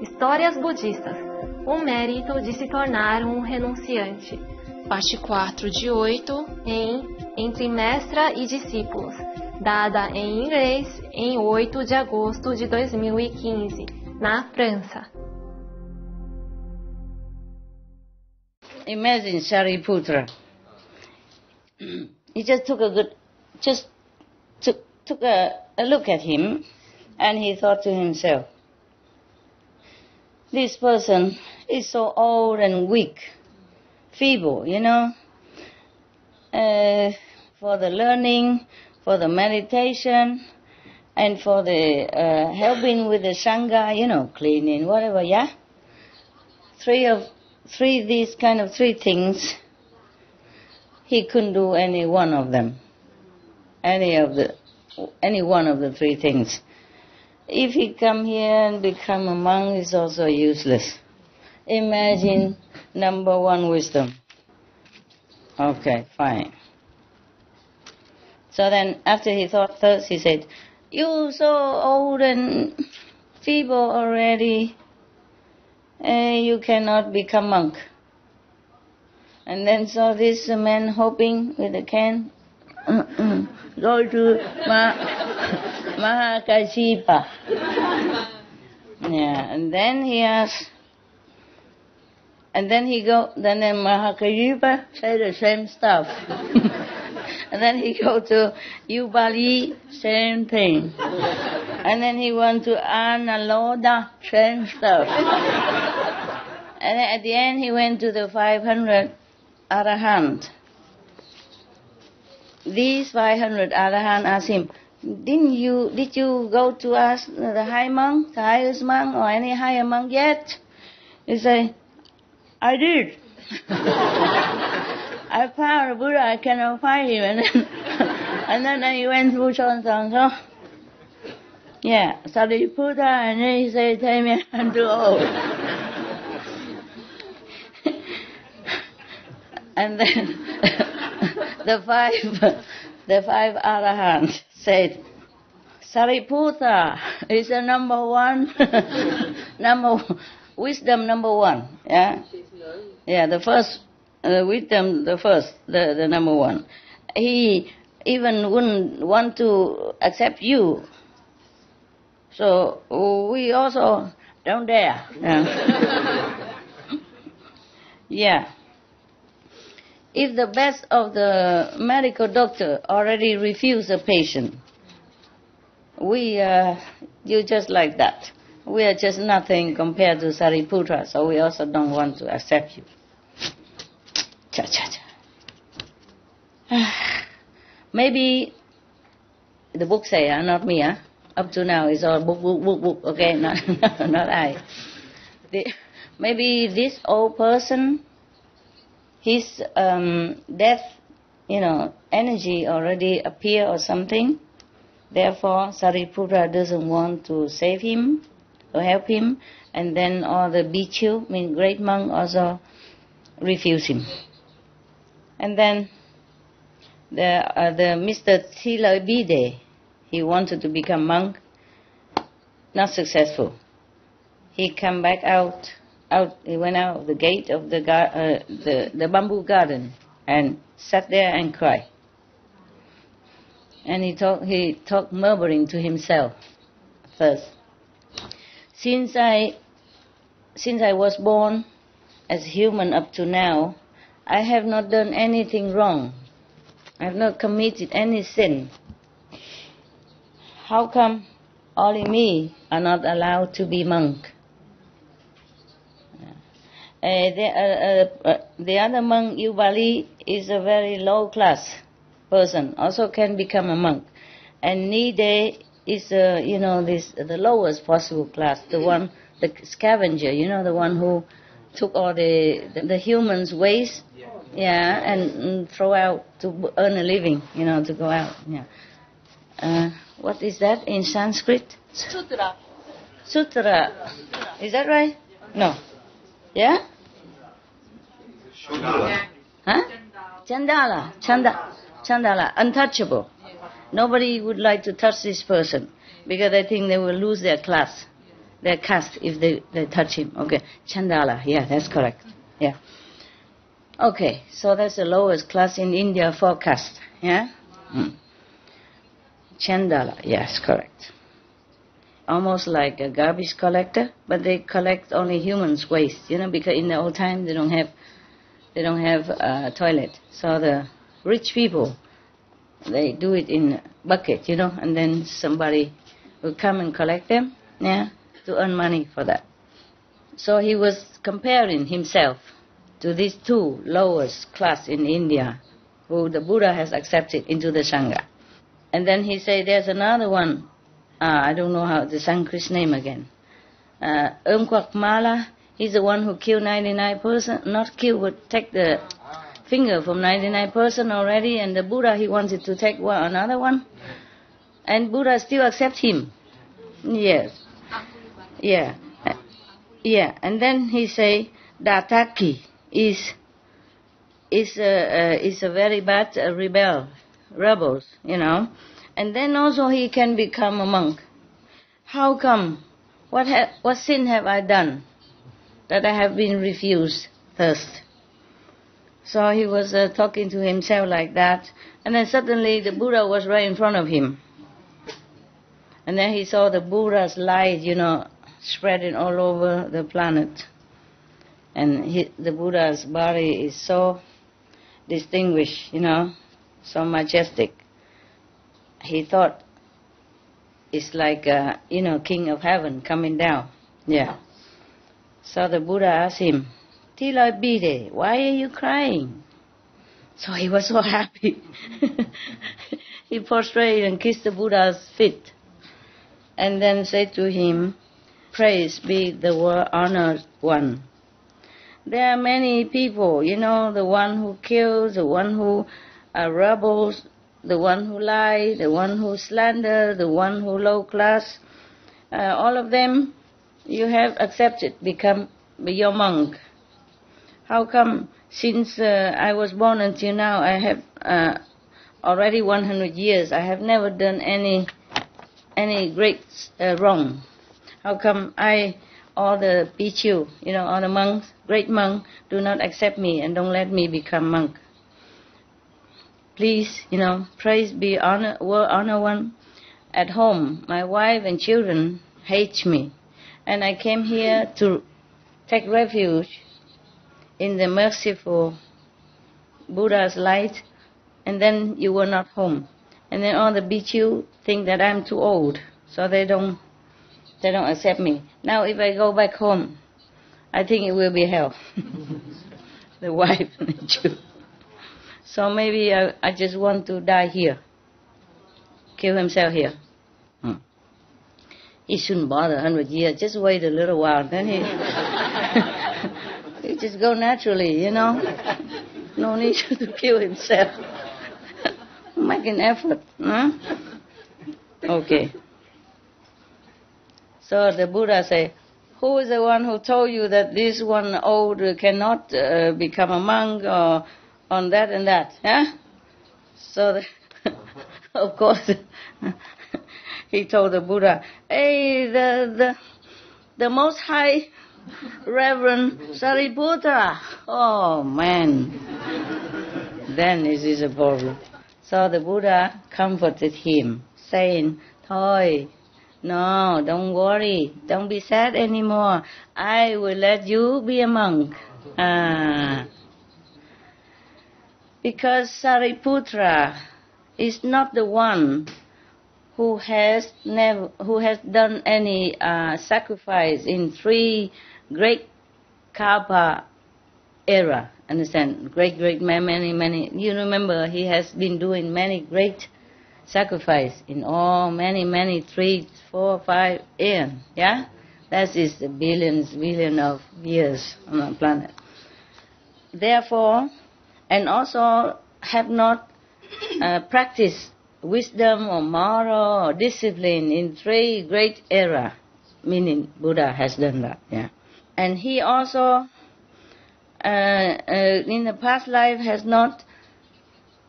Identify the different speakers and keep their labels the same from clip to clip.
Speaker 1: Histórias budistas. O mérito de se tornar um renunciante.
Speaker 2: Parte 4 de 8.
Speaker 1: Entre Mestra e Discípulos. Dada em inglês em 8 de agosto de 2015, na França.
Speaker 3: Imagine Shariputra. He just took a look at him, and he thought to himself, this person is so old and weak, feeble, for the learning, for the meditation, and for the helping with the Sangha, cleaning, whatever, yeah? These kind of three things, he couldn't do any one of them. Any one of the three things. If he come here and become a monk, it's also useless. Imagine number one, wisdom. Okay, fine. So then, after he thought first, he said, "You so old and feeble already, you cannot become monk." And then saw this man hopping with a can, go to Mahakashipa. Yeah, and then he asked, and then Mahakashipa say the same stuff. And then he go to Ubali, same thing. And then he went to Analoda, same stuff. And then at the end he went to the 500 Arahant. These 500 Arahant asked him, did you go to ask the high monk, the highest monk, or any higher monk yet? He said, I did. I found a Buddha, I cannot find him. And then he went to so yeah, Sariputta, and then he said, tell me I'm too old. And then the five Arahants said, Sariputta is the number one, wisdom number one. Yeah, yeah. The first wisdom, the number one. He even wouldn't want to accept you. So we also don't dare. Yeah. Yeah. If the best of the medical doctor already refused a patient, you just like that. We are just nothing compared to Sariputta, so we also don't want to accept you. Maybe the book say, not me, up to now it's all book, okay, not I. Maybe this old person, his death, energy already appear or something. Therefore, Sariputta doesn't want to save him or help him, and then all the bhikkhu, great monk, also refuse him. And then the Mr. Thilabhide, he wanted to become monk, not successful. He come back out. He went out of the gate of the bamboo garden and sat there and cried. And he talked murmuring to himself first. Since I was born as human up to now, I have not done anything wrong. I have not committed any sin. How come only me are not allowed to be monk? The other monk, Ubali, is a very low class person, also can become a monk. And Nide is, the lowest possible class, the scavenger, the one who took all the humans' waste, and throw out to earn a living, to go out. Yeah. What is that in Sanskrit?
Speaker 2: Sutra.
Speaker 3: Sutra. Is that right? No. Yeah? Huh? Chandala, untouchable. Nobody would like to touch this person because they think they will lose their class. their caste if they touch him. Okay, Chandala, yeah, that's correct. Yeah. Okay, so that's the lowest class in India for caste. Yeah? Chandala, yes, correct. Almost like a garbage collector, but they collect only humans' waste, because in the old time they don't have a toilet. So the rich people, they do it in a bucket, and then somebody will come and collect them, to earn money for that. So he was comparing himself to these two lowest class in India, who the Buddha has accepted into the Sangha. And then he said, there's another one, I don't know how the Sanskrit name again. Mala, he's the one who killed 99%, not killed, but take the finger from 99% already, and the Buddha, he wanted to take another one. And Buddha still accept him. Yes. Yeah. Yeah. And then he say, Dataki is a very bad rebels, And then also he can become a monk. How come? What sin have I done that I have been refused thirst? So he was talking to himself like that, and then suddenly the Buddha was right in front of him. And then he saw the Buddha's light, spreading all over the planet. And the Buddha's body is so distinguished, so majestic. He thought it's like a, king of heaven coming down. Yeah. So the Buddha asked him, Tila Bide, why are you crying? So he was so happy. He prostrated and kissed the Buddha's feet. And then said to him, praise be the honored one. There are many people, the one who kills, the one who rebels, the one who lie, the one who slander, the one who low class. All of them you have accepted, become your monk. How come since I was born until now, I have already 100 years, I have never done any great wrong? How come all the P.4, all the monks, great monks, do not accept me and don't let me become monk? Please, praise be honor one. At home, my wife and children hate me, and I came here to take refuge in the merciful Buddha's light, and then you were not home. And then all the P.4 think that I'm too old, so they don't accept me. Now if I go back home, I think it will be hell. The wife and the children. So maybe I just want to die here. Kill himself here. He shouldn't bother 100 years. Just wait a little while. Then he just go naturally, No need to kill himself. Make an effort. Huh? Okay. So the Buddha say, who is the one who told you that this one old cannot become a monk or on that and that? Huh? So, of course, he told the Buddha, hey, the Most High Reverend Sariputra. Oh, man. Then it is a problem. So the Buddha comforted him, saying, Thôi, no, don't worry, don't be sad anymore. I will let you be a monk. Because Sariputra is not the one who has done any sacrifice in 3 great Kalpa era. Understand? Great, many. You remember he has been doing many great sacrifice in all many 3, 4, 5 years. Yeah, that is the billion of years on the planet. Therefore, and also have not practiced wisdom or moral or discipline in 3 great era, meaning Buddha has done that. Yeah, and he also in the past life has not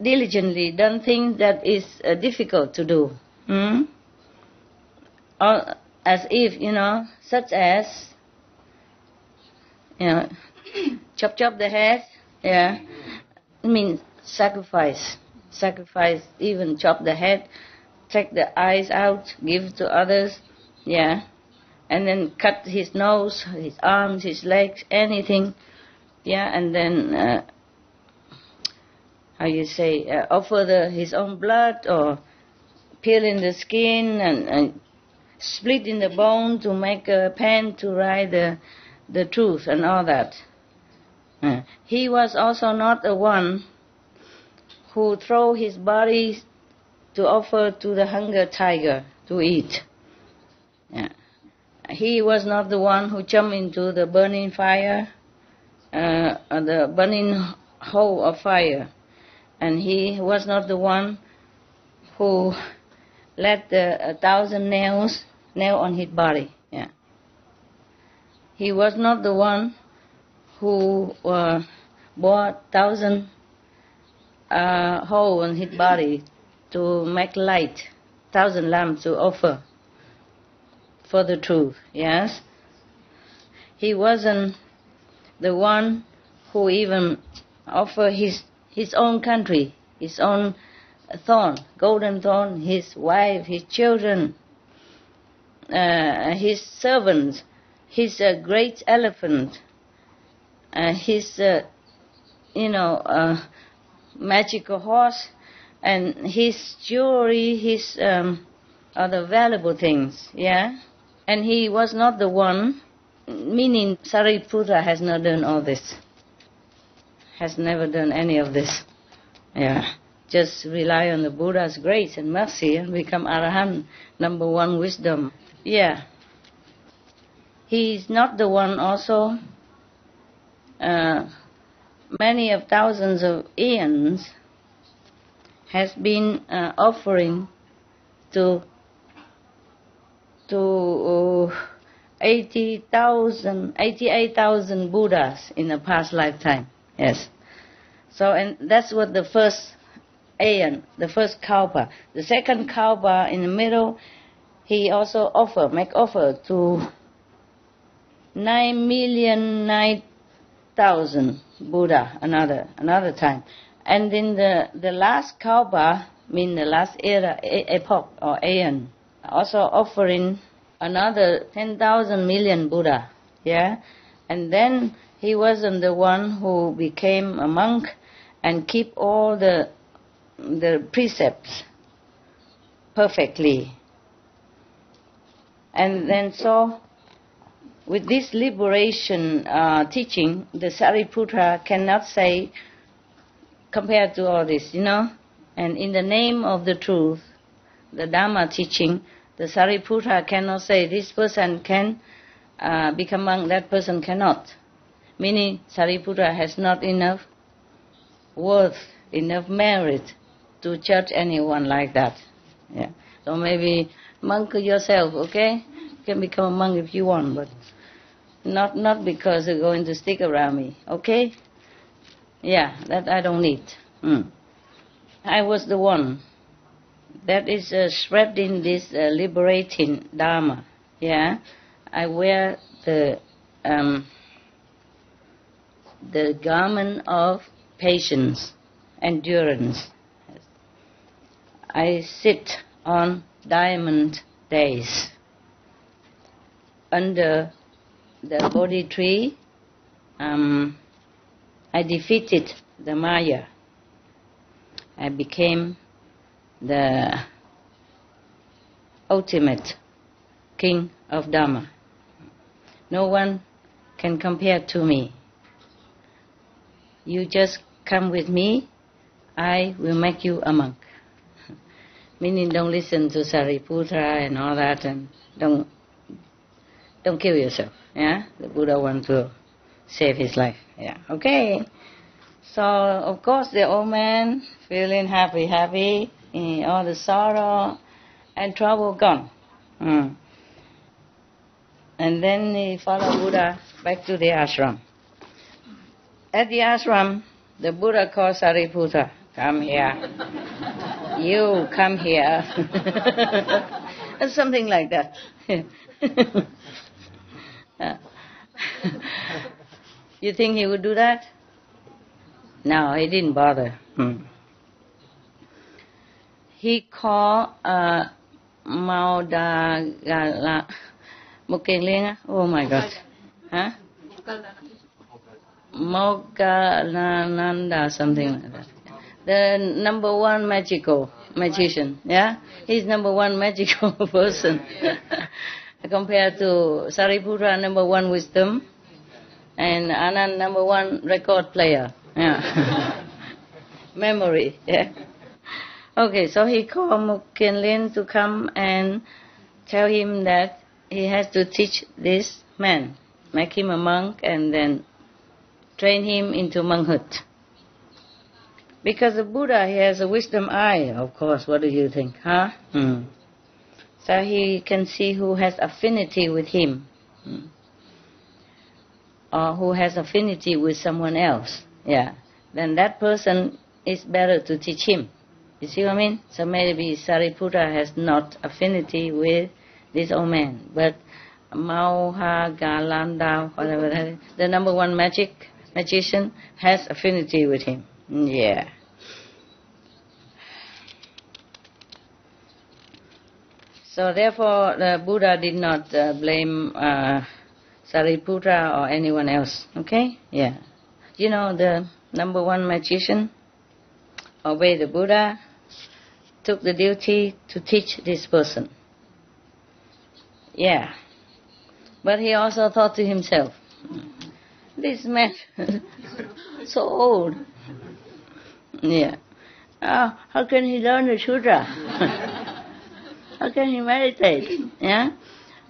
Speaker 3: diligently done things that is difficult to do. as if, such as, chop the head, yeah, it means sacrifice, even chop the head, take the eyes out, give to others, yeah, and then cut his nose, his arms, his legs, anything, yeah, and then, offer his own blood, or peel in the skin and split in the bone to make a pen to write the truth and all that. He was also not the one who threw his body to offer to the hunger tiger to eat. He was not the one who jumped into the burning fire, the burning hole of fire. And he was not the one who let the 1,000 nails nail on his body. Yeah. He was not the one who bought 1,000 hole on his body to make light, 1,000 lamps to offer for the truth. Yes. He wasn't the one who even offered his own country, his own thorn, golden thorn, his wife, his children, his servants, his great elephant, his magical horse, and his jewelry, his other valuable things. Yeah, and he was not the one. Meaning, Sariputta has not done all this. Has never done any of this. Yeah. Just rely on the Buddha's grace and mercy and become Arahant, number one wisdom. Yeah. He is not the one also. Many of thousands of eons has been offering to 88,000 Buddhas in the past lifetime. Yes. So, and that's what the first aeon, the first kalpa. The second kalpa in the middle, he also make offer to 9,009,000 Buddha another time. And in the last kalpa, mean the last era, epoch or aeon, also offering another 10,000 million Buddha. Yeah, and then he wasn't the one who became a monk and keep all the precepts perfectly. And then so, with this liberation teaching, the Sariputta cannot say, compared to all this, and in the name of the truth, the Dhamma teaching, the Sariputta cannot say this person can become monk, that person cannot. Meaning Sariputta has not enough worth, enough merit to judge anyone like that. Yeah. So maybe monk yourself, okay? You can become a monk if you want, but not because you're going to stick around me, okay? Yeah, that I don't need. I was the one that is spreading this liberating Dharma. Yeah, I wear the garment of patience, endurance. I sit on diamond days under the Bodhi tree. I defeated the Maya. I became the ultimate king of Dhamma. No one can compare to me. You just come with me, I will make you a monk. Meaning don't listen to Sariputta and all that, and don't kill yourself. Yeah, the Buddha wants to save his life. Yeah, okay. So of course the old man feeling happy, all the sorrow and trouble gone. And then he followed Buddha back to the ashram. At the ashram, the Buddha called Sariputta, come here. You come here. Something like that. You think he would do that? No, he didn't bother. He called Maudagala Mukelinga. Oh my God. Huh? Mogalananda, something like that. The number one magician, yeah? He's number one magical person. Compared to Sariputta, number one wisdom, and Anand, number one record player. Yeah. Memory, yeah. Okay, so he called Mukenlin to come and tell him that he has to teach this man, make him a monk, and then train him into monkhood. Because the Buddha, he has a wisdom eye, of course. What do you think, huh? So he can see who has affinity with him, or who has affinity with someone else. Yeah, then that person is better to teach him. You see what I mean? So maybe Sariputta has not affinity with this old man, but Mauhagalanda, whatever that is, the number one magician, has affinity with him. Yeah. So therefore, the Buddha did not blame Sariputta or anyone else. Okay? Yeah. You know, the number one magician obeyed the Buddha, took the duty to teach this person. Yeah. But he also thought to himself, this man, so old. Yeah. How can he learn the sutra? How can he meditate? Yeah?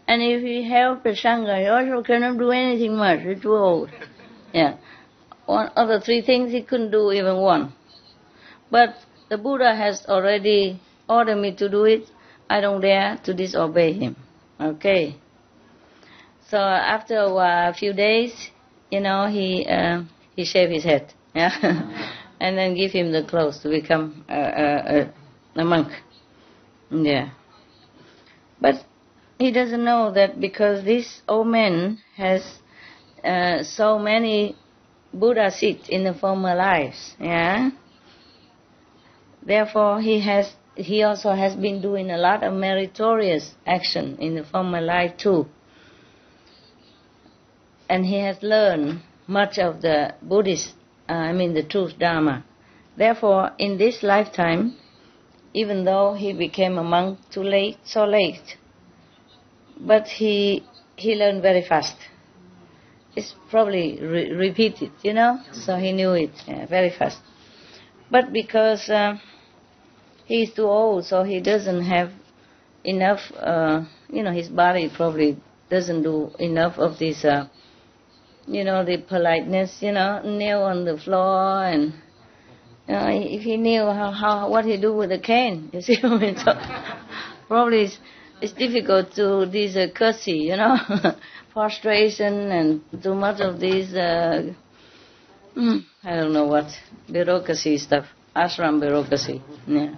Speaker 3: And if he helps the Sangha, he also cannot do anything much. He's too old. Yeah. One of the three things he couldn't do even one. But the Buddha has already ordered me to do it. I don't dare to disobey him. Okay. So after a few days, you know, he shaved his head. Yeah. And then give him the clothes to become a monk. Yeah. But he doesn't know that because this old man has so many Buddha seeds in the former lives, yeah. Therefore, he also has been doing a lot of meritorious action in the former life too, and he has learned much of the Buddhist, the truth Dharma. Therefore, in this lifetime, even though he became a monk too late, so late, but he learned very fast. It's probably repeated, you know, so he knew it very fast. But because he's too old, so he doesn't have enough, his body probably doesn't do enough of this, the politeness, kneel on the floor and, if he knew what he do with a cane, you see what I mean? So probably it's difficult to this courtesy, prostration and too much of this, I don't know what, bureaucracy stuff, ashram bureaucracy, yeah.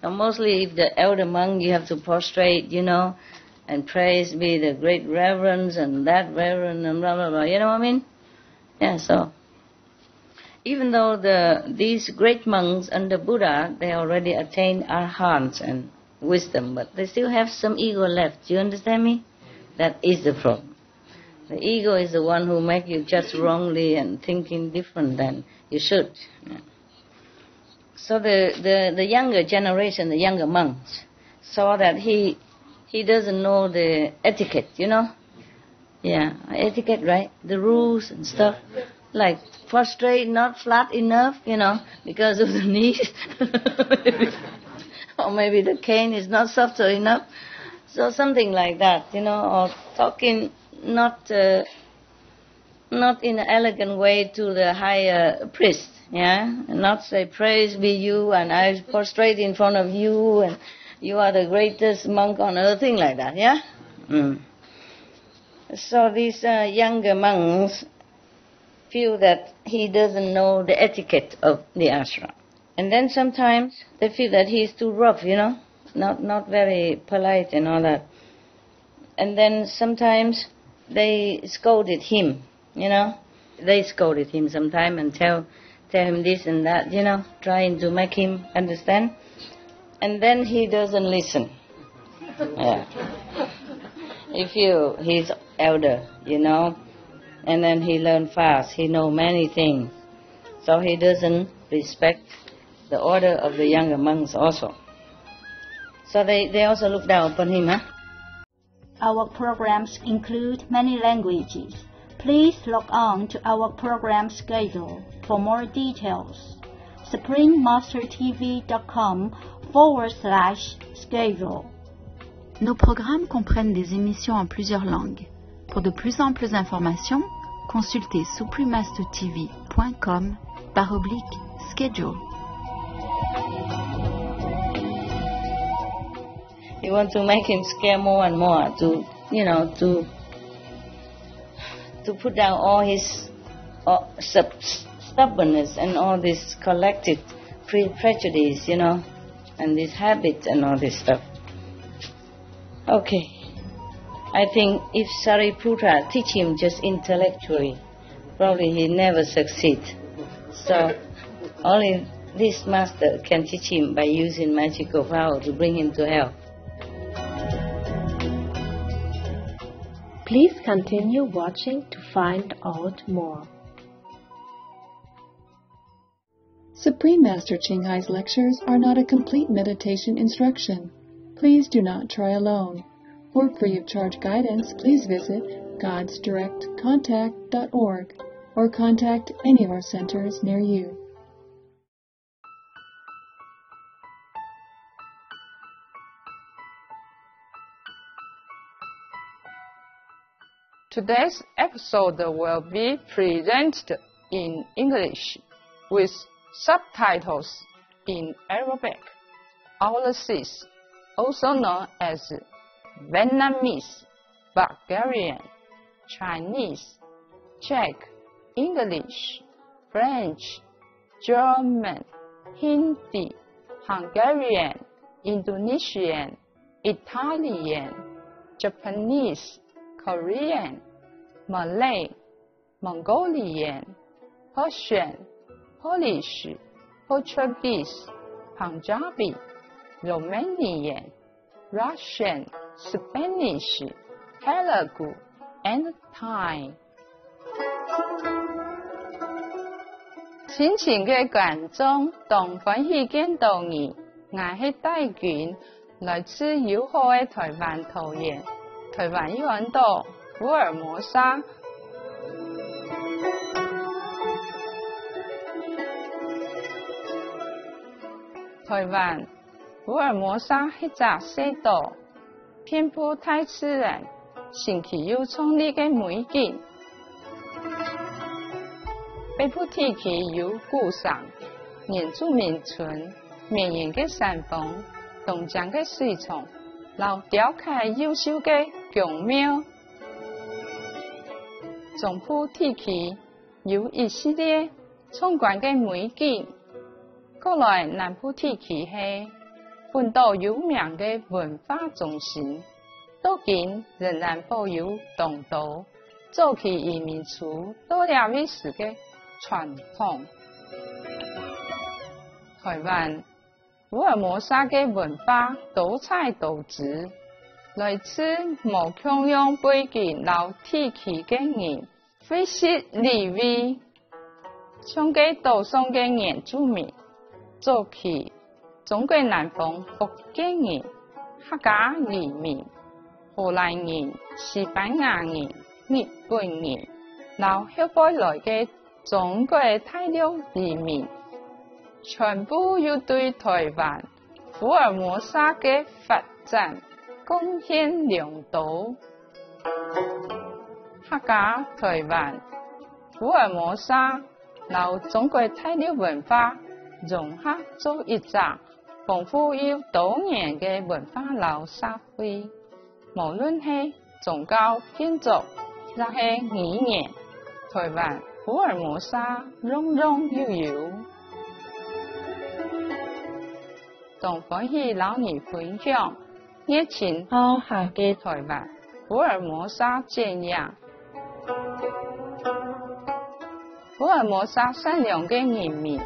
Speaker 3: And mostly if the elder monk, you have to prostrate, and praise be the great reverence and that reverend and blah, blah, blah, you know what I mean? Yeah, so even though these great monks under Buddha, they already attained arhats and wisdom, but they still have some ego left. Do you understand me? That is the problem. The ego is the one who makes you judge wrongly and thinking different than you should. Yeah. So the younger generation, the younger monks, saw that he doesn't know the etiquette, Yeah, etiquette, right? The rules and stuff. Like prostrate, not flat enough, because of the knees. Or maybe the cane is not soft enough. So something like that, or talking not in an elegant way to the higher priest, yeah? And not say, praise be you, and I prostrate in front of you, and you are the greatest monk on earth, thing like that, yeah? So these younger monks feel that he doesn't know the etiquette of the ashram. And then sometimes they feel that he's too rough, not very polite and all that. And then sometimes they scolded him, you know. They scolded him sometimes and tell him this and that, you know, trying to make him understand. And then he doesn't listen. Yeah. He's elder, you know, and then he learn fast. He know many things. So he doesn't respect the order of the younger monks also. So they also look down upon him, huh?
Speaker 4: Our programs include many languages. Please log on to our program schedule for more details. springmastertv.com/schedule.
Speaker 5: Nos programmes comprennent des émissions en plusieurs langues. Pour de plus amples informations, consultez supremastertv.com/schedule.
Speaker 3: You want to make him scare more and more to put down all his stubbornness and all this collected prejudice, you know, and this habit and all this stuff. Okay. I think if Sariputra teach him just intellectually, probably he never succeed. So only this master can teach him by using magical power to bring him to hell.
Speaker 1: Please continue watching to find out more.
Speaker 6: Supreme Master Qinghai's lectures are not a complete meditation instruction. Please do not try alone. For free of charge guidance, please visit godsdirectcontact.org or contact any of our centers near you.
Speaker 7: Today's episode will be presented in English with subtitles in Arabic, Aulicis, also known as Vietnamese, Bulgarian, Chinese, Czech, English, French, German, Hindi, Hungarian, Indonesian, Italian, Japanese, Korean, Malay, Mongolian, Persian, Polish, Portuguese, Punjabi, Romanian, Russian, Spanish, Telugu, and Thai. 亲情嘅观众，同欢喜见到你，我係大卷，來自友好嘅台灣桃園。台灣有很多福爾摩沙。台灣福爾摩沙係隻小島，遍佈大自然，神奇又壯麗嘅美景。北部地區有古城、原住民村、綿延嘅山峰、東江嘅水床，老雕刻優秀嘅宮廟。中部地區有一系列壯觀嘅美景。過來南部地區係本島有名嘅文化中心，到今仍然保有東島早期移民處多兩位時嘅傳統。台灣福爾摩沙嘅文化多彩多姿，來自無窮樣背景老地區嘅人，非常禮儀，像嘅島上嘅原住民。早期中國南方福建人、客家移民、荷蘭人、西班牙人、日本人，然後後來來嘅中國大陸移民，全部要對台灣福爾摩沙嘅發展貢獻良多。客家台灣福爾摩沙，然後中國大陸文化融合做一隻豐富又多元嘅文化老社會，無論係宗教建築，亦係語言，台灣福爾摩沙樣樣都有。同歡喜老你分享熱情好客嘅台灣福爾摩沙這樣。福爾摩沙善良嘅人民，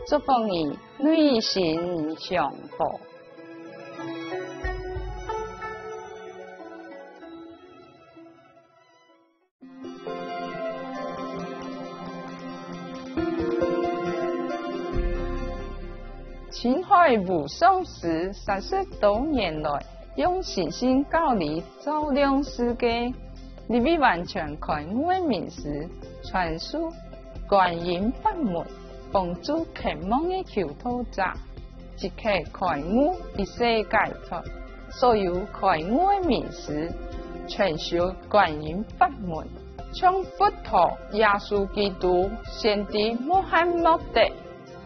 Speaker 7: 祝福你內心祥和。青海武松時30多年來，用信心教理照亮世界，你未完全開悟的名師傳授觀音法門，幫助渴望的求道者即刻開悟一世解脫。所有開悟的名師傳授觀音法門，像佛陀、耶穌基督、先知穆罕默德，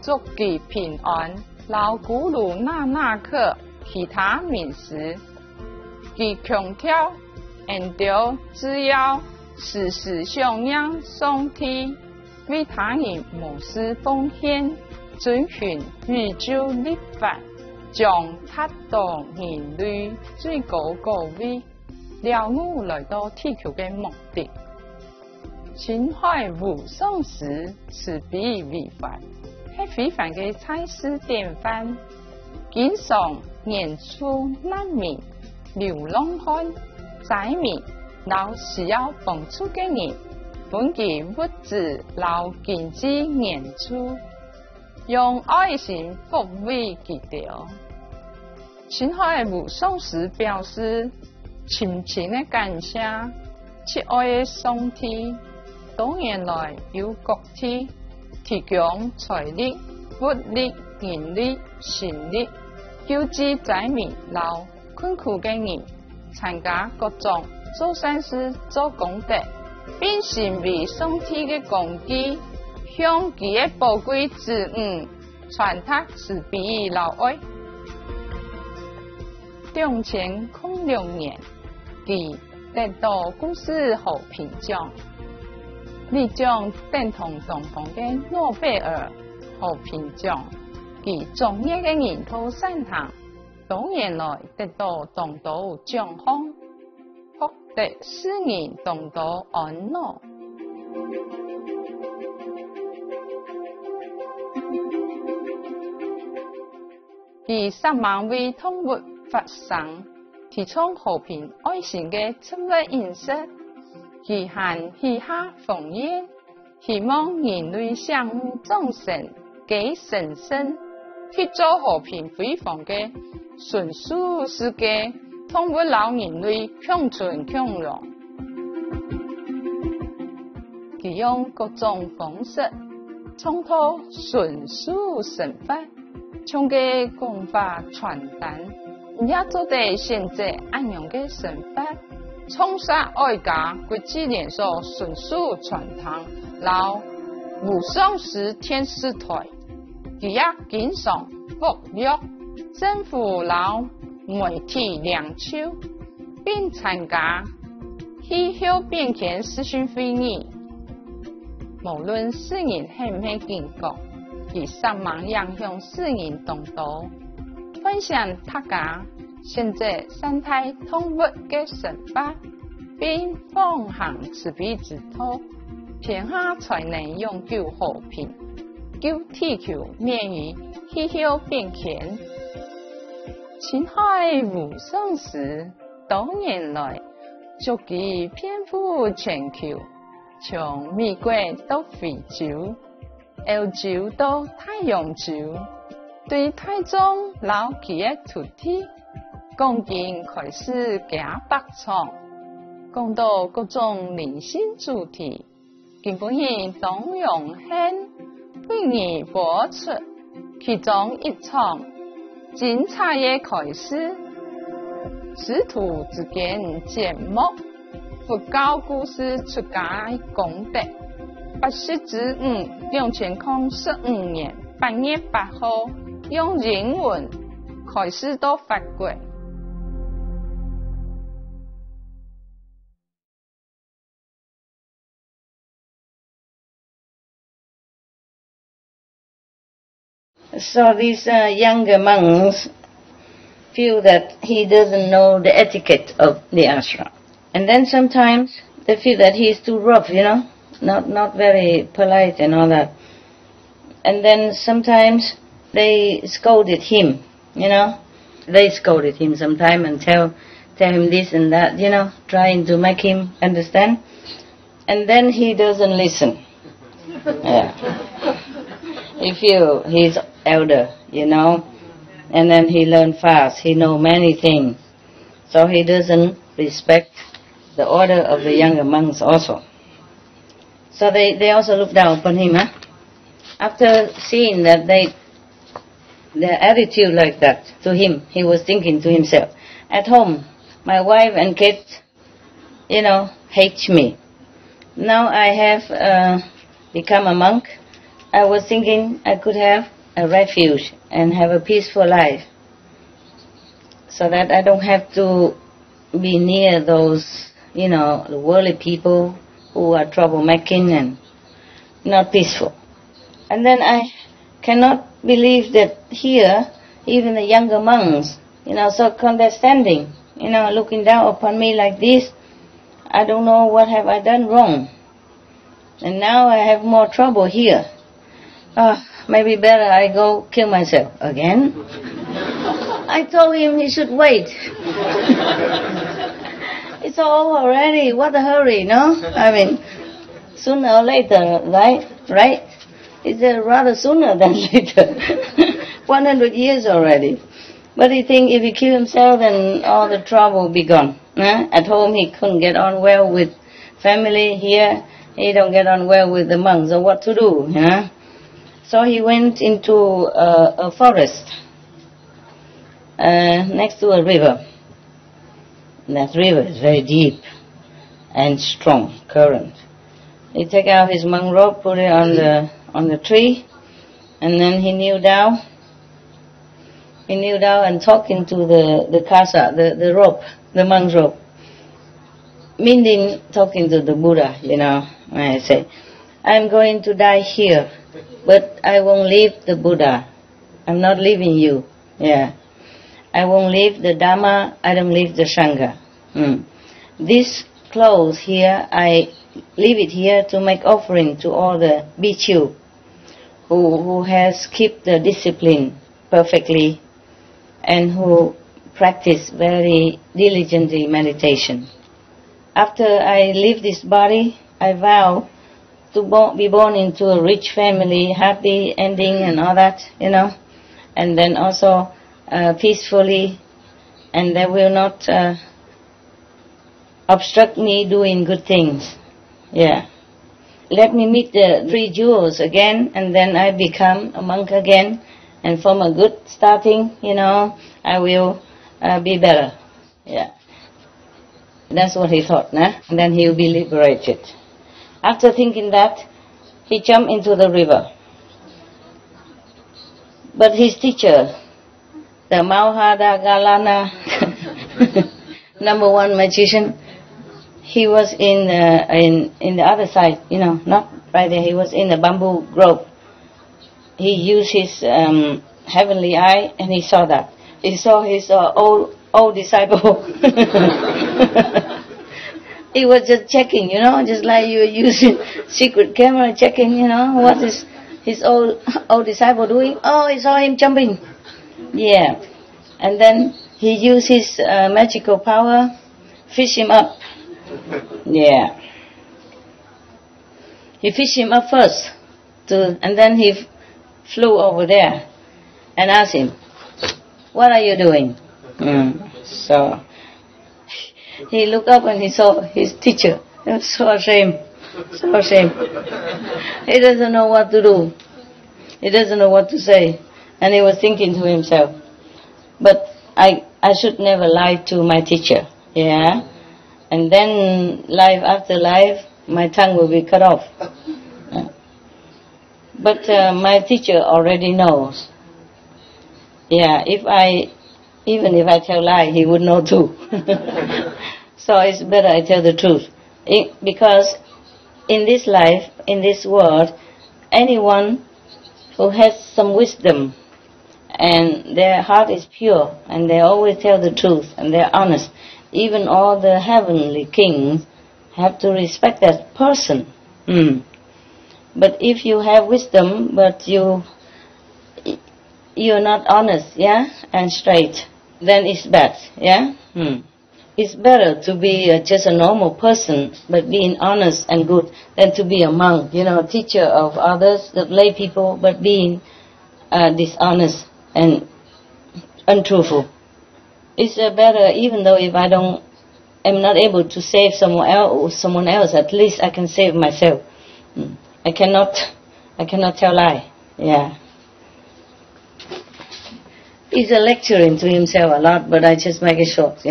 Speaker 7: 祝其平安。老古魯那納克其他名師，其強調研究只要時時向仰上天，為他人無私奉獻，遵循宇宙律法，將達到人類最高高位，了悟來到地球的目的。青海武松時慈悲為懷，係非凡嘅差事典範，經常援助難民、流浪漢、災民，老需要幫助嘅人，分給物資老經濟援助，用愛心服務其條。青海武松時表示深情嘅感謝，慈愛嘅上天多年來由各地提供財力、物力、人力、心力，救濟災民、老困苦嘅人，參加各種做善事、做功德，並成為上天嘅工具，向其嘅寶貴子女傳達慈悲老愛。2006年，佢得到故事和平獎。你將等同東方嘅諾貝爾和平獎，其專業嘅研究善行，多年來得到東道獎項，獲得世人東道安樂。其10萬位動物發聲，提倡和平愛心嘅生活飲食。其限以下奉獻，希望人類相互眾生給神聖，去做和平輝煌嘅純素世界，同活老人類共存共榮。佢用各種方式創造純素神法，將嘅講法傳達，也做得現在安樣嘅神法。衝殺愛家國際連鎖迅速傳堂，老武松時電視台，佢也經常獲約政府老媒體領袖，並參加氣候變遷視訊會議。無論世人係唔係警覺，佢10萬影響世人同道，分享大家現在生態動物嘅神法，並奉行慈悲之道，天下才能永久和平，救地球免於氣候變遷。青海武松時多年來，足以遍佈全球，從美國到非洲、歐洲到太陽洲，對大眾老其嘅土地，講經開始行百場，講到各種靈性主題，根本係當用獻為你播出其中一場精彩嘅開始，師徒之間節目，佛教故事出街功德。8月之5 2015年8月8號，用英文開始到法國。
Speaker 3: So these younger monks feel that he doesn't know the etiquette of the ashram. And then sometimes they feel that he's too rough, not very polite and all that. And then sometimes they scolded him, They scolded him sometimes and tell him this and that, trying to make him understand. And then he doesn't listen. Yeah. He feel he's elder, and then he learn fast. He know many things. So he doesn't respect the order of the younger monks also. So they also look down upon him. After seeing that their attitude like that to him, he was thinking to himself, at home, my wife and kids, hate me. Now I have become a monk. I was thinking I could have a refuge and have a peaceful life, so that I don't have to be near those, the worldly people who are troublemaking and not peaceful. And then I cannot believe that here, even the younger monks, so condescending, looking down upon me like this. I don't know what have I done wrong. And now I have more trouble here. Maybe better I go kill myself again. I told him he should wait. It's all over already. What a hurry, no? I mean, sooner or later, right? It's rather sooner than later. 100 years already. But he think if he kill himself, then all the trouble will be gone. At home he couldn't get on well with family. Here he don't get on well with the monks. So what to do? So he went into a forest next to a river. That river is very deep and strong current. He take out his monk robe, put it on the tree, and then he kneel down. He kneel down and talking to the kasa, the rope, the monk's rope. Meaning talking to the Buddha, I say, I'm going to die here, but I won't leave the Buddha. I'm not leaving you. Yeah. I won't leave the Dhamma, I don't leave the Sangha. This clothes here, I leave it here to make offering to all the bhikkhu who has kept the discipline perfectly and who practice very diligently meditation. After I leave this body, I vow to be born into a rich family, happy ending and all that, and then also peacefully, and they will not obstruct me doing good things. Yeah. Let me meet the three jewels again, and then I become a monk again, and from a good starting, I will be better. Yeah. That's what he thought, and then he will be liberated. After thinking that, he jumped into the river. But his teacher, the Mahadagalana, number one magician, he was in the other side, not right there. He was in a bamboo grove. He used his heavenly eye, and he saw that. He saw his old disciple. He was just checking, just like you were using secret camera, checking, what is his old disciple doing. Oh, he saw him jumping. Yeah. And then he used his magical power, fish him up. Yeah. He fished him up first, and then he flew over there and asked him, what are you doing? So he looked up and he saw his teacher. He was so ashamed. So ashamed. He doesn't know what to do. He doesn't know what to say. And he was thinking to himself, but I should never lie to my teacher. Yeah. And then life after life, my tongue will be cut off. But my teacher already knows. Yeah, even if I tell lie, he would know too. So it's better I tell the truth. Because in this life, in this world, anyone who has some wisdom and their heart is pure, and they always tell the truth, and they're honest. Even all the heavenly kings have to respect that person. But if you have wisdom, but you're not honest, and straight, then it's bad, It's better to be just a normal person, but being honest and good, than to be a monk, teacher of others, the lay people, but being dishonest and untruthful. It's better, even though if I'm not able to save someone else, at least I can save myself. I cannot tell lie. He's lecturing to himself a lot, but I just make it short,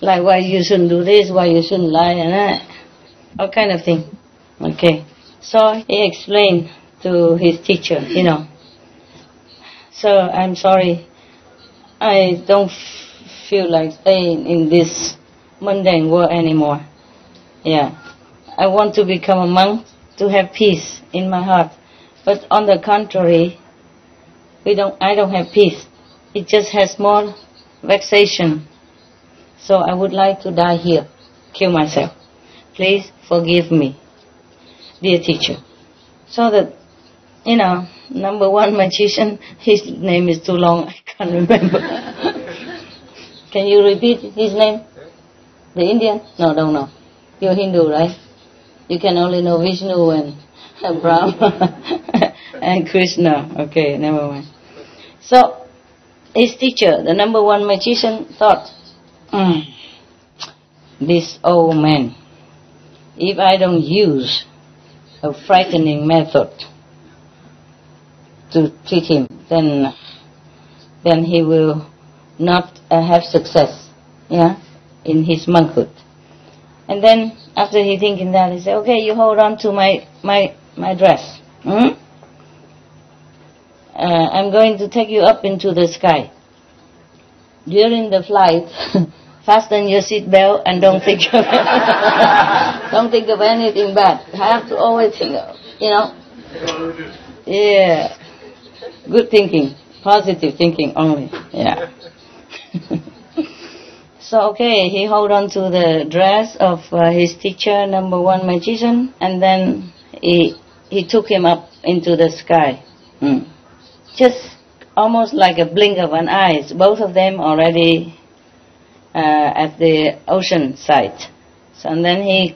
Speaker 3: Like why you shouldn't do this, why you shouldn't lie, and that. All kind of thing. Okay. So he explained to his teacher, So I'm sorry, I don't feel like staying in this mundane world anymore. I want to become a monk to have peace in my heart. But on the contrary, I don't have peace. It just has more vexation. So I would like to die here, kill myself. Please forgive me, dear teacher. So that, number one magician, his name is too long, I can't remember. Can you repeat his name? The Indian? No, don't know. You're Hindu, right? You can only know Vishnu and Brahma and Krishna. Okay, never mind. So, his teacher, the number one magician, thought, this old man, if I don't use a frightening method to treat him, then he will not have success, in his monkhood. And then after he thinking that, he said, okay, you hold on to my dress. I'm going to take you up into the sky. During the flight, fasten your seat belt and don't think of don't think of anything bad. I have to always think of, good thinking, positive thinking only. So okay, he hold on to the dress of his teacher, number one magician, and then he took him up into the sky. Just almost like a blink of an eye. Both of them already at the ocean side. So, and then he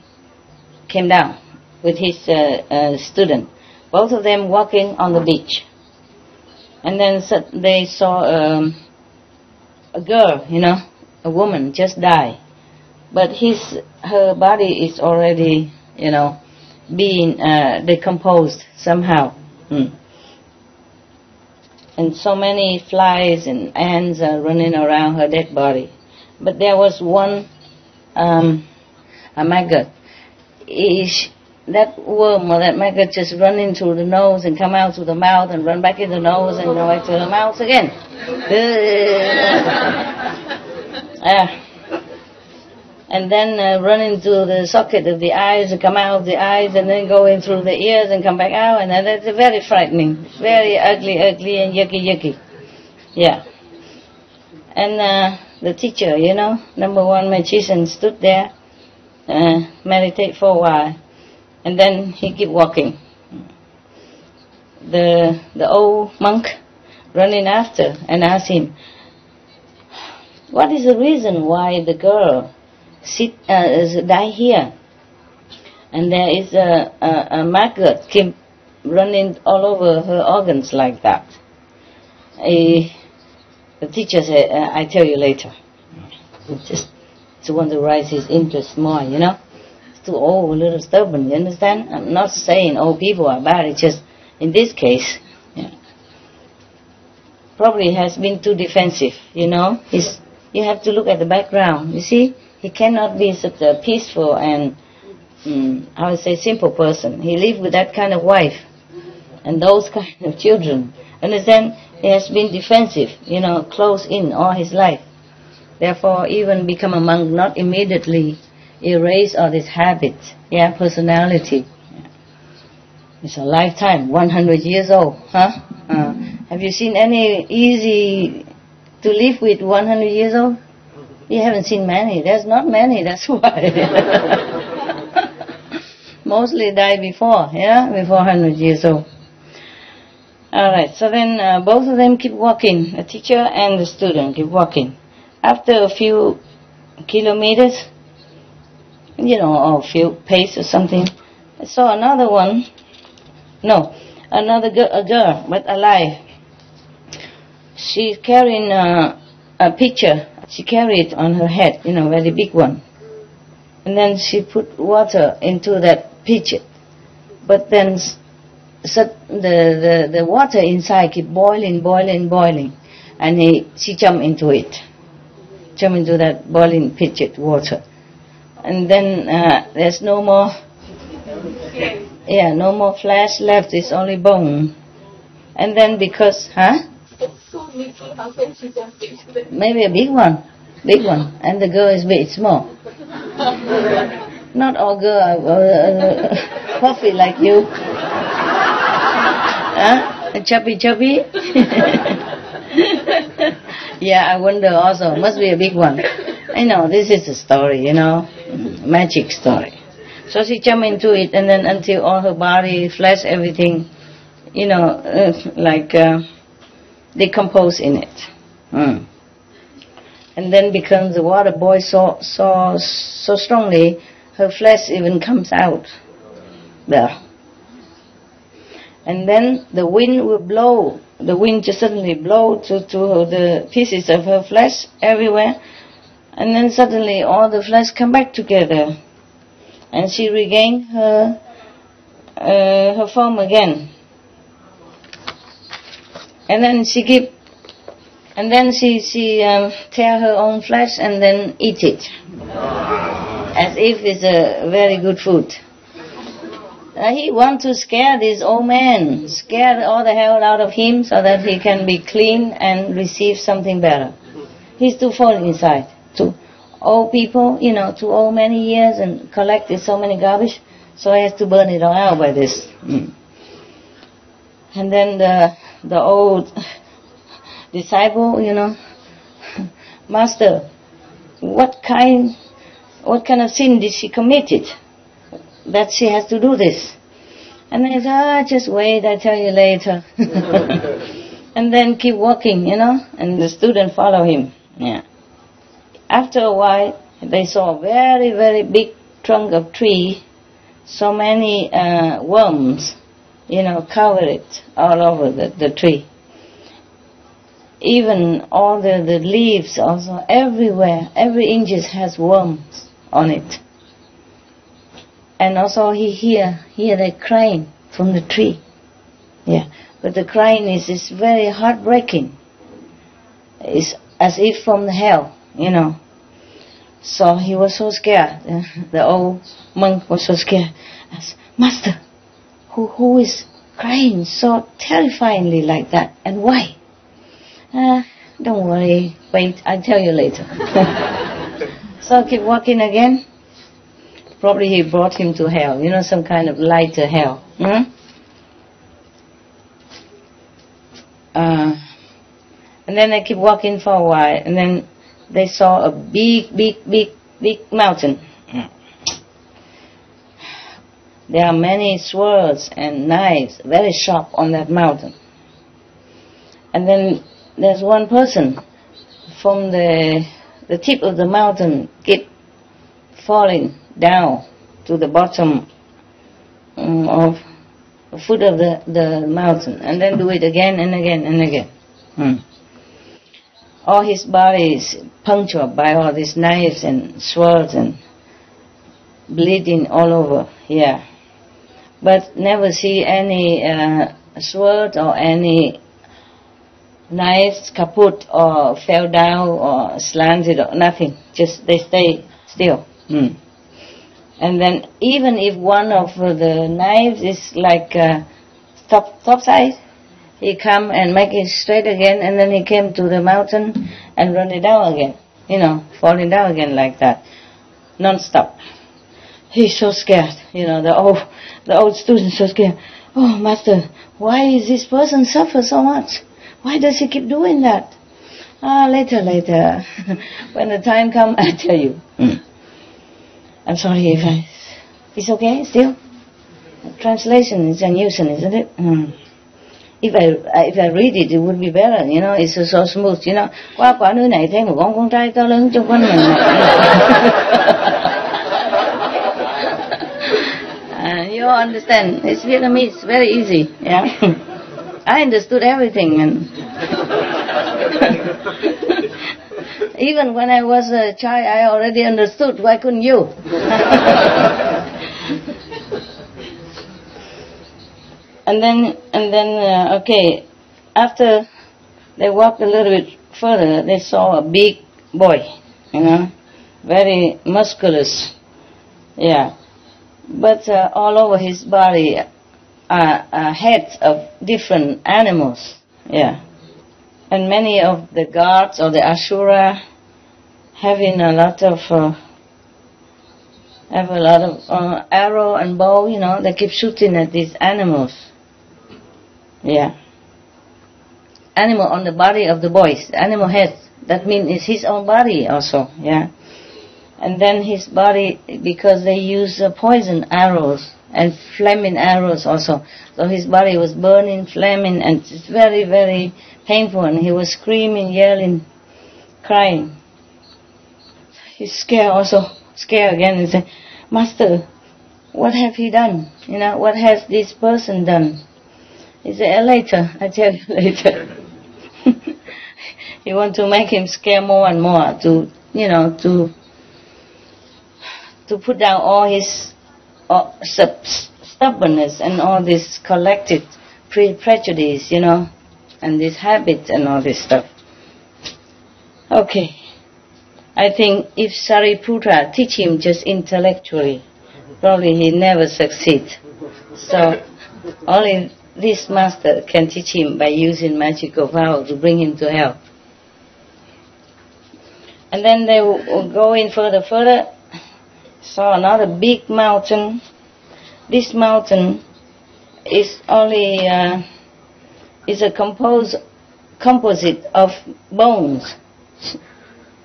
Speaker 3: came down with his student. Both of them walking on the beach. And then they saw a girl, a woman just died. But her body is already, being decomposed somehow. And so many flies and ants are running around her dead body. But there was one, a maggot. That worm or that maggot just run in through the nose and come out through the mouth and run back in the nose and go back to the mouth again. And then run into the socket of the eyes and come out of the eyes and then go in through the ears and come back out. And that's very frightening, very ugly and yucky. And the teacher, number one magician, stood there, meditate for a while, and then he kept walking. The old monk running after and asked him, what is the reason why the girl die here? And there is a maggot keep running all over her organs like that. The teacher said, I tell you later. Just to want to raise his interest more, It's too old, a little stubborn, you understand? I'm not saying old people are bad, it's just, in this case, probably has been too defensive, You have to look at the background. You see, he cannot be such a peaceful and, simple person. He lived with that kind of wife and those kind of children. Understand? He has been defensive, closed in all his life. Therefore, even become a monk, not immediately erase all these habits, personality. It's a lifetime, 100 years old, Have you seen any easy to live with 100 years old? You haven't seen many. There's not many, that's why. Mostly die before, before 100 years old. Alright, so then both of them keep walking, the teacher and the student keep walking. After a few kilometers, or a few pace or something, I saw another one, a girl, but alive. She's carrying a pitcher. She carried it on her head, very big one. And then she put water into that pitcher. But then the water inside keep boiling. And she jumped into it. Jumped into that boiling pitcher water. And then there's no more, no more flesh left, it's only bone. And then because, maybe a big one, and the girl is very small. Not all girls are puffy like you. Chubby. Yeah, I wonder also, must be a big one. I know, this is a story, magic story. So she jumped into it, and then until all her body, flesh, everything, decompose in it. And then because the water boils so strongly, her flesh even comes out there. And then the wind will blow. The wind just suddenly blow to the pieces of her flesh everywhere. And then suddenly all the flesh come back together. And she regained her form again. And then she tear her own flesh and then eat it, as if it's a very good food. He want to scare this old man, scare all the hell out of him so that he can be clean and receive something better. He's too full inside, too old people, too old many years and collected so many garbage, so he has to burn it all out by this. And then the old disciple, Master, what kind of sin did she committed that she has to do this? And then he said, just wait, I'll tell you later. And then keep walking, and the student follow him. Yeah. After a while, they saw a very, very big trunk of tree, so many worms, cover it all over the tree. Even all the leaves also, everywhere, every inch has worms on it. And also he hear the crying from the tree. Yeah, but the crying is very heartbreaking. It's as if from the hell, So he was so scared. The old monk was so scared. I said, Master, who is crying so terrifyingly like that, and why? Don't worry, wait, I'll tell you later. So keep walking again. Probably he brought him to hell, some kind of lighter hell. And then they keep walking for a while, and then they saw a big mountain. There are many swords and knives, very sharp on that mountain. And then there's one person from the tip of the mountain keep falling down to the bottom of the foot of the mountain, and then do it again and again and again. All his body is punctured by all these knives and swords and bleeding all over. Yeah, but never see any sword or any knives kaput or fell down or slanted or nothing. Just they stay still. And then even if one of the knives is like top side, he come and make it straight again, and then he came to the mountain and run it down again, falling down again like that, non-stop. He's so scared, the old student so scared. Oh, Master, why is this person suffer so much? Why does he keep doing that? Later. When the time comes, I'll tell you. I'm sorry if it's okay still? Translation is a nuisance, isn't it? If I read it, it would be better, you know, it's so smooth, you know. Qua quả nơi này thấy một con trai cao lớn trong quanh mình. You understand, it's Vietnamese, very easy, yeah. I understood everything, and even when I was a child, I already understood. Why couldn't you? And then, okay, after they walked a little bit further, they saw a big boy, you know, very musculous, yeah. But all over his body are heads of different animals, yeah. And many of the gods or the Ashura having a lot of arrow and bow, you know, they keep shooting at these animals. Yeah. Animal on the body of the boys, animal head, that means it's his own body also, yeah. And then his body, because they use poison arrows and flaming arrows also. So his body was burning, flaming, and it's very, very painful. And he was screaming, yelling, crying. He's scared also, scared again, and said, Master, what have he done? You know, what has this person done? He said, later, I tell you later. You want to make him scare more and more to, you know, to put down all his stubbornness and all this collected prejudice, you know, and this habit and all this stuff. Okay. I think if Sariputra teach him just intellectually, probably he never succeed. So only this master can teach him by using magical power to bring him to hell. And then they will go in further, saw another big mountain. This mountain is only is a composite of bones.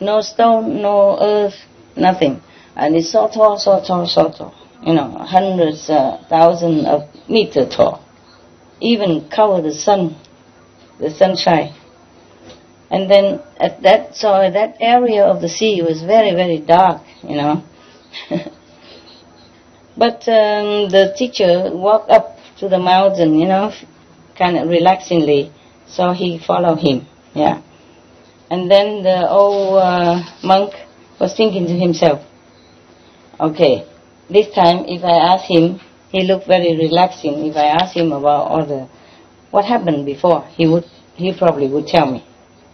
Speaker 3: No stone, no earth, nothing. And it's so tall, you know, hundreds, thousands of meters tall. Even cover the sunshine. And then that area of the sea was very, very dark, you know. But the teacher walked up to the mountain, you know, kind of relaxingly, so he followed him, yeah. And then the old monk was thinking to himself, okay, this time if I ask him, he looked very relaxing. If I ask him about all what happened before, he probably would tell me.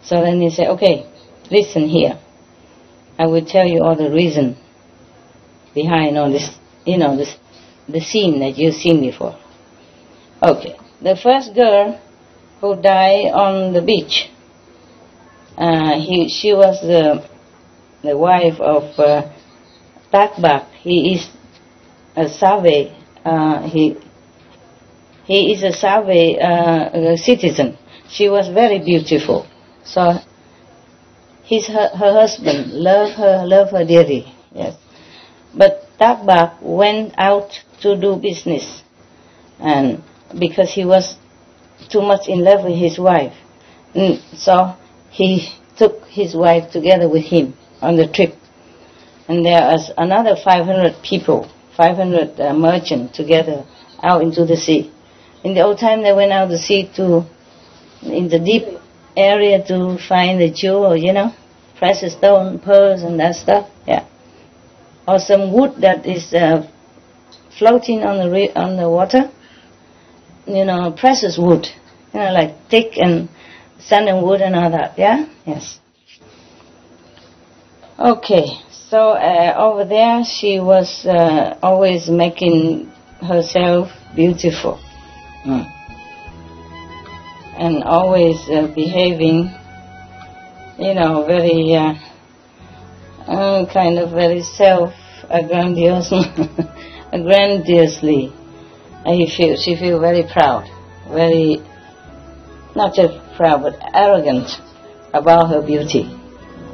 Speaker 3: So then he said, okay, listen here. I will tell you all the reason behind all this, you know, the scene that you've seen before. Okay, the first girl who died on the beach, she was the wife of Takbak. He is a Save. He is a Save citizen. She was very beautiful. So her husband loved her dearly. Yes, but Takbak went out to do business, and because he was too much in love with his wife, so he took his wife together with him on the trip. And there was another 500 people, 500 merchants together out into the sea. In the old time, they went out to sea in the deep area to find the jewel, you know, precious stone, pearls, and that stuff. Yeah, or some wood that is floating on the water. You know, precious wood, you know, like thick and sandalwood and all that. Yeah, yes. Okay, so over there she was always making herself beautiful. And always behaving, you know, very kind of very aggrandiously. She feel very proud, very not just proud but arrogant about her beauty,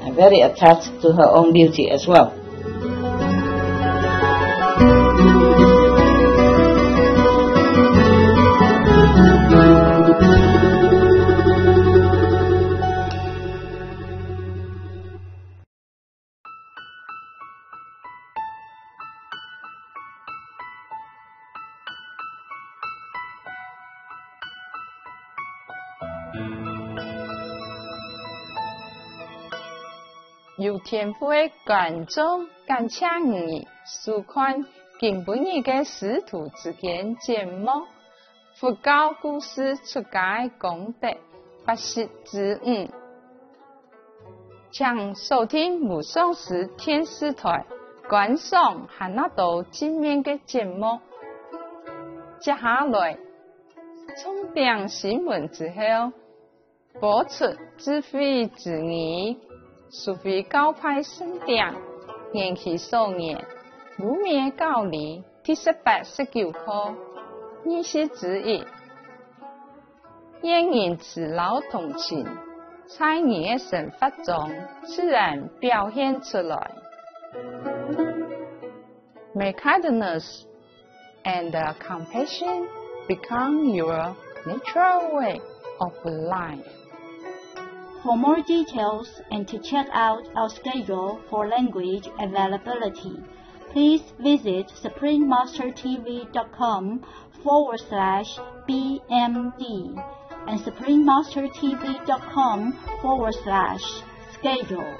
Speaker 3: and very attached to her own beauty as well.
Speaker 7: 有天赋的观众，感谢你收看今本日嘅师徒之间节目《佛教故事出家功德80之5》，请收听无上师天视台观赏汉那道正面嘅节目。接下来，从点新闻之后，播出智慧之语。苏菲教派圣典延期数年，五面教理第18、19课20之1，演员慈老同情，在你的生活中自然表现出来。May kindness and compassion become your natural way of life.
Speaker 4: For more details and to check out our schedule for language availability, please visit suprememastertv.com/BMD and suprememastertv.com/schedule.